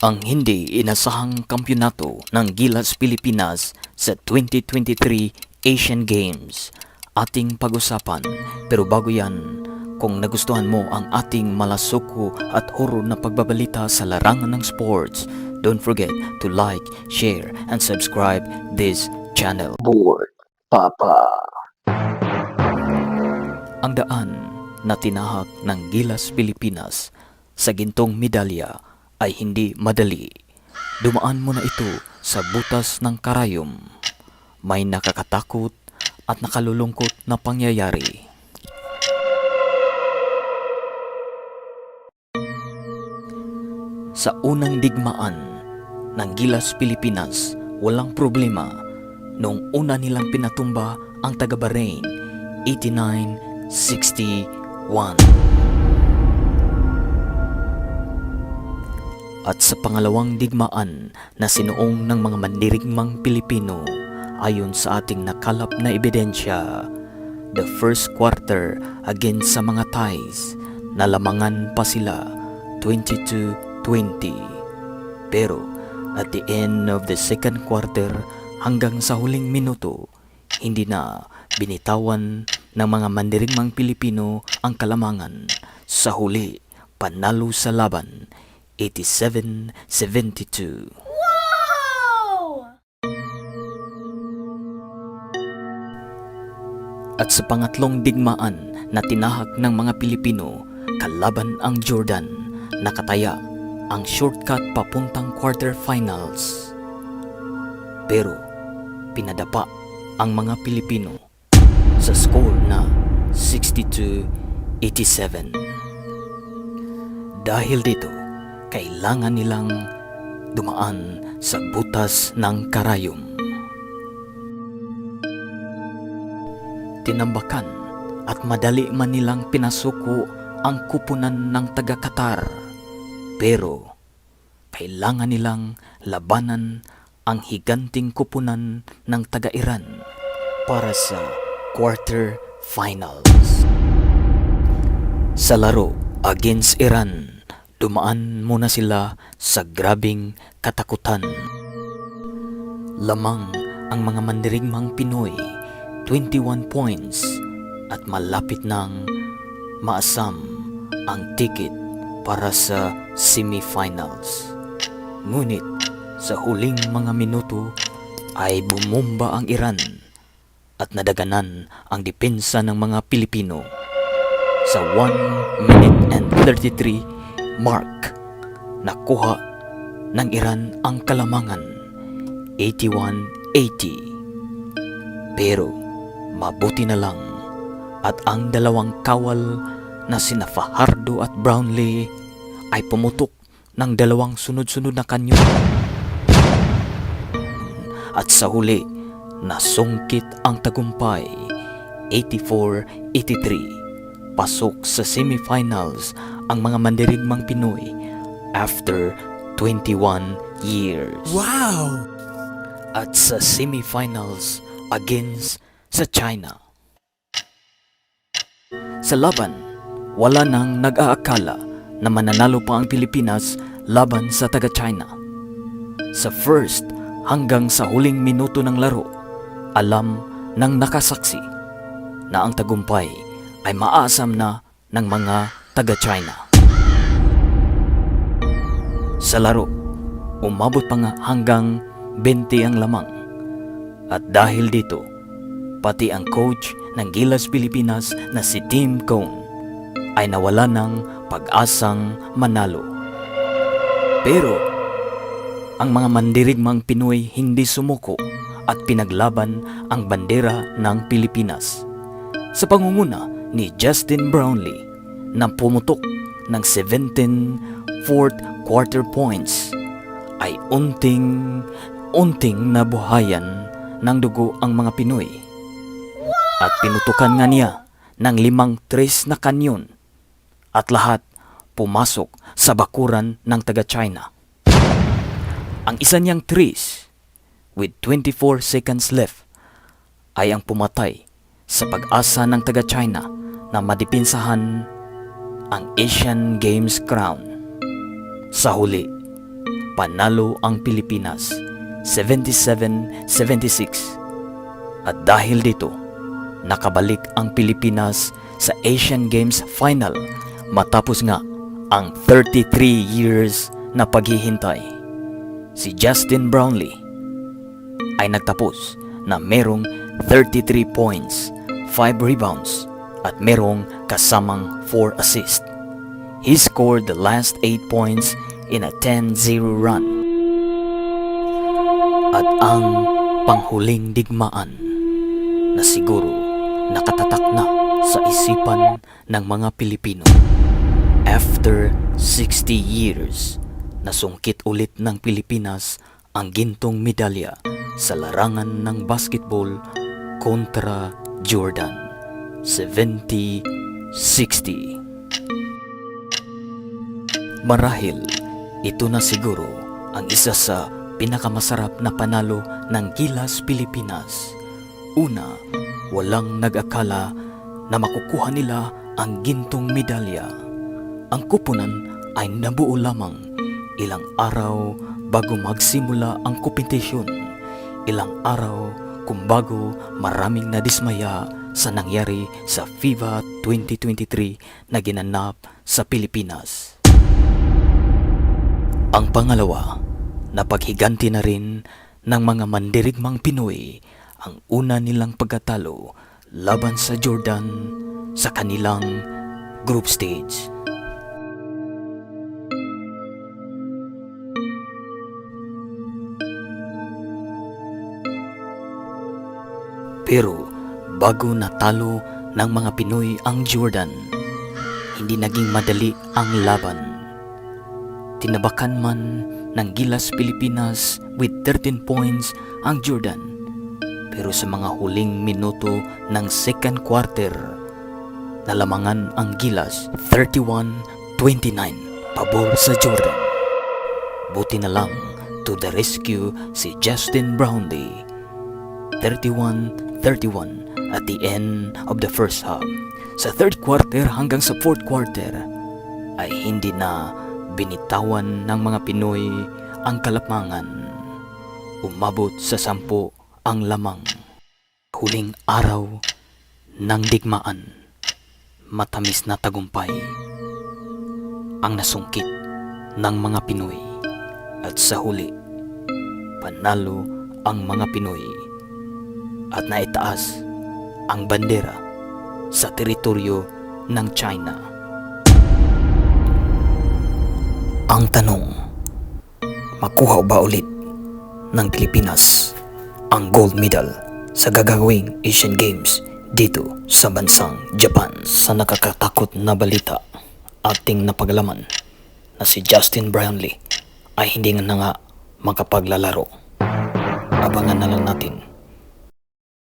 Ang hindi inasahang kampyonato ng Gilas Pilipinas sa 2023 Asian Games ating pag-usapan. Pero bago yan, kung nagustuhan mo ang ating malasuko at horror na pagbabalita sa larangan ng sports, don't forget to like, share, and subscribe this channel. Board Papa. Ang daan na tinahak ng Gilas Pilipinas sa gintong medalya ay hindi madali. Dumaan mo na ito sa butas ng karayom. May nakakatakot at nakalulungkot na pangyayari. Sa unang digmaan ng Gilas Pilipinas, walang problema noong una nilang pinatumba ang taga-Bahrain 89-61. At sa pangalawang digmaan na sinuong ng mga mandirigmang Pilipino, ayon sa ating nakalap na ebidensya, the first quarter against sa mga Thais, nalamangan pa sila 22-20. Pero at the end of the second quarter hanggang sa huling minuto, hindi na binitawan ng mga mandirigmang Pilipino ang kalamangan. Sa huli, panalo sa laban 87-72. Wow! At sa pangatlong digmaan na tinahak ng mga Pilipino kalaban ang Jordan, nakataya ang shortcut papuntang quarterfinals. Pero pinadapa ang mga Pilipino sa score na 62-87. Dahil dito, kailangan nilang dumaan sa butas ng karayom. Tinambakan at madali man nilang pinasuko ang kupunan ng taga-Qatar. Pero kailangan nilang labanan ang higanting kupunan ng taga-Iran para sa quarterfinals. Sa laro against Iran, dumaan muna sila sa grabing katakutan. Lamang ang mga mandirigmang Pinoy, 21 points, at malapit nang maasam ang ticket para sa semifinals. Ngunit sa huling mga minuto ay bumomba ang Iran at nadaganan ang depensa ng mga Pilipino. Sa 1 minute and 33 mark, nakuha ng Iran ang kalamangan 81-80. Pero mabuti na lang at ang dalawang kawal na sina Fajardo at Brownlee ay pumutok ng dalawang sunod-sunod na kanyon. At sa huli, nasungkit ang tagumpay 84-83. Pasok sa semifinals ang mga mandirigmang Pinoy after 21 years. Wow! At sa semifinals against sa China. Sa laban, wala nang nag-aakala na mananalo pa ang Pilipinas laban sa taga-China. Sa first hanggang sa huling minuto ng laro, alam ng nakasaksi na ang tagumpay ay maasam na ng mga taga-China. Sa laro, umabot pa nga hanggang 20 ang lamang. At dahil dito, pati ang coach ng Gilas Pilipinas na si Tim Cone ay nawala ng pag-asang manalo. Pero ang mga mandirigmang Pinoy hindi sumuko at pinaglaban ang bandera ng Pilipinas. Sa pangunguna ni Justin Brownlee na pumutok ng 17 fourth quarter points, ay unting nabuhayan ng dugo ang mga Pinoy. At pinutukan nga niya ng 5-3 na kanyon at lahat pumasok sa bakuran ng taga-China. Ang isa niyang trees with 24 seconds left ay ang pumatay sa pag-asa ng taga-China na madipinsahan ang Asian Games crown. Sa huli, panalo ang Pilipinas 77-76. At dahil dito, nakabalik ang Pilipinas sa Asian Games Final matapos nga ang 33 years na paghihintay. Si Justin Brownlee ay nagtapos na merong 33 points, 5 rebounds at merong kasamang 4 assists. He scored the last 8 points in a 10-0 run. At ang panghuling digmaan na siguro nakatatak na sa isipan ng mga Pilipino. After 60 years, nasungkit ulit ng Pilipinas ang gintong medalya sa larangan ng basketball kontra Jordan 70-60. Marahil, ito na siguro ang isa sa pinakamasarap na panalo ng Gilas Pilipinas. Una, walang nag-akala na makukuha nila ang gintong medalya. Ang kupunan ay nabuo lamang ilang araw bago magsimula ang kompetisyon. Ilang araw kung bago maraming nadismaya sa nangyari sa FIBA 2023 na ginanap sa Pilipinas. Ang pangalawa, napaghiganti na rin ng mga mandirigmang Pinoy ang una nilang pagkatalo laban sa Jordan sa kanilang group stage. Pero bago natalo ng mga Pinoy ang Jordan, hindi naging madali ang laban. Tinabakan man ng Gilas Pilipinas with 13 points ang Jordan. Pero sa mga huling minuto ng second quarter, nalamangan ang Gilas 31-29 pabor sa Jordan. Buti na lang to the rescue si Justin Brownlee. 31-31 at the end of the first half. Sa third quarter hanggang sa fourth quarter ay hindi na binitawan ng mga Pinoy ang kalamangan. Umabot sa 10 ang lamang. Huling araw ng digmaan, matamis na tagumpay ang nasungkit ng mga Pinoy. At sa huli, panalo ang mga Pinoy at naitaas ang bandera sa teritoryo ng China. Ang tanong, makuha ba ulit ng Pilipinas ang gold medal sa gagawing Asian Games dito sa bansang Japan? Sa nakakatakot na balita, ating napagalaman na si Justin Brownlee ay hindi na nga makapaglalaro. Abangan na lang natin